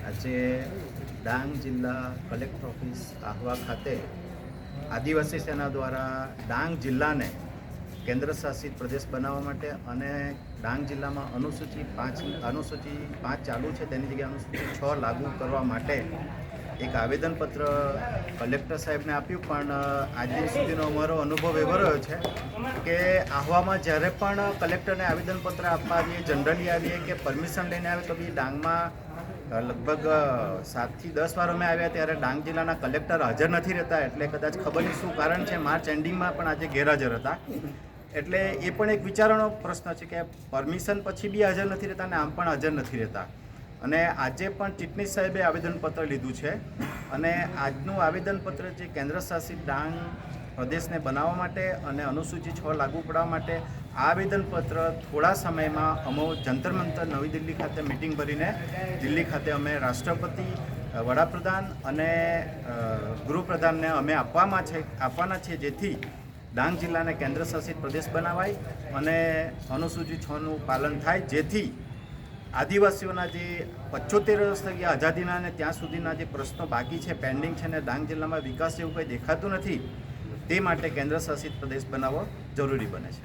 આજે ડાંગ જિલ્લા collector office Ahwa ખાતે આદિવાસી સેના દ્વારા ડાંગ જિલ્લાને કેન્દ્ર શાસિત પ્રદેશ બનાવવા માટે અને ડાંગ જિલ્લામાં અનુસૂચિ 5 ચાલુ છે તેની જગ્યાએ અનુસૂચિ 6 લાગુ કરવા માટે એક આવેદનપત્ર કલેક્ટર સાહેબને આપ્યું. પણ આજ સુધીનો અમારો અનુભવ એવો રહ્યો છે કે આહવામાં જ્યારે પણ કલેક્ટરને આવેદનપત્ર આપવા આવીએ, જનરલી આવીએ કે પરમિશન લઈને આવે તો બી ડાંગમાં લગભગ 7 થી 10 વાર અમે આવ્યા ત્યારે ડાંગ જિલ્લાના કલેક્ટર હાજર નથી રહેતા. એટલે કદાચ ખબર નહીં શું કારણ છે, માર્ચ એન્ડિંગમાં પણ આજે ગેરહાજર હતા. એટલે એ પણ એક વિચારવાનો પ્રશ્ન છે કે પરમિશન પછી બી હાજર નથી રહેતા અને આમ પણ હાજર નથી રહેતા. અને આજે પણ ચીટનીસ સાહેબે આવેદનપત્ર લીધું છે અને આજનું આવેદનપત્ર જે કેન્દ્ર શાસિત ડાંગ પ્રદેશને બનાવવા માટે અને અનુસૂચિ 6 લાગુ પાડવા માટે આ આવેદનપત્ર થોડા સમયમાં અમે જંતર મંતર નવી દિલ્હી ખાતે મિટિંગ ભરીને દિલ્હી ખાતે અમે રાષ્ટ્રપતિ, વડાપ્રધાન અને ગૃહપ્રધાનને અમે આપવાના છીએ, જેથી ડાંગ જિલ્લાને કેન્દ્ર શાસિત પ્રદેશ બનાવાય અને અનુસૂચિ 6નું પાલન થાય, જેથી આદિવાસીઓના જે 75 વર્ષ થઈ ગયા આઝાદીના અને ત્યાં સુધીના જે પ્રશ્નો બાકી છે, પેન્ડિંગ છે, અને ડાંગ જિલ્લામાં વિકાસ જેવું કંઈ દેખાતું નથી, તે માટે કેન્દ્ર શાસિત પ્રદેશ બનાવવો જરૂરી બને છે.